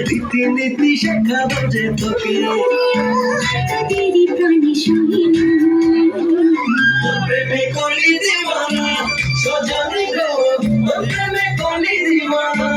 রীতিনীতি শেখাবো যে তোকে প্রেমে কলি দিওয়ানা সজনী গো প্রেমে কলি দিওয়ানা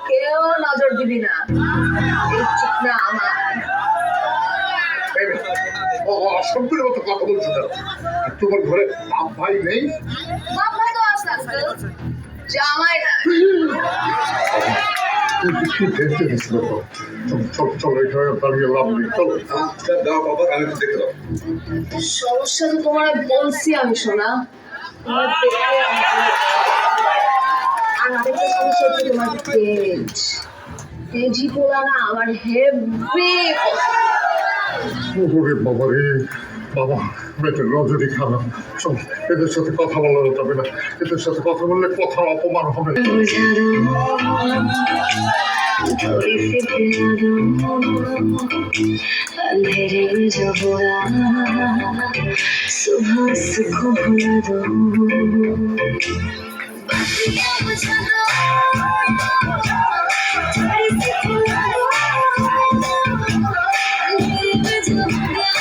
কেউ নজর দিবি না, ঠিক না আমার অসভ্যের মতো কথা বলছো কেন? তোমার ঘরে বাপ ভাই নেই? বাপ ভাই তো আছে, জামাই না। সমস্যা তো তোমার বলছি আমি, শোনা আর আরেকটা সমস্যা হচ্ছে তোমার পেট। তেজি পোলা না আমার হেভি বাবা রে বাবা, মেয়েদের নজরই খারাপ। এদের সাথে কথা বলা যাবে না, এদের সাথে কথা বললে কথা অপমান হবে। थोड़ी सी पिला दो अंधेरे में जो बुरा सुबह सुखों भुला दो बत्तियां बुझा दो थोड़ी सी पिला दो अंधेरे में जो बुरा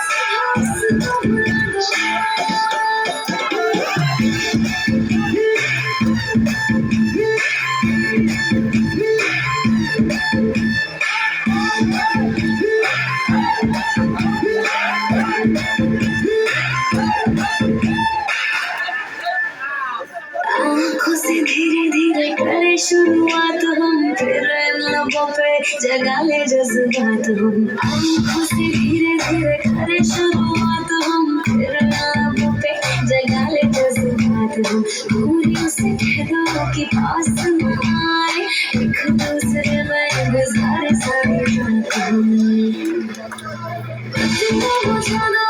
सुबह सुखों भुला दो आँखों से धीरे धीरे करे शुरुआत हम फिर इन लबों पे जगा ले जज्बात हम आँखों से धीरे धीरे करे शुरुआत हम फिर इन लबों पे जगा ले जज्बात हम दूरियों से कह दो कि पास न आए एक दूसरे में गुजारे सारी रात हम बत्तियां बुझा दो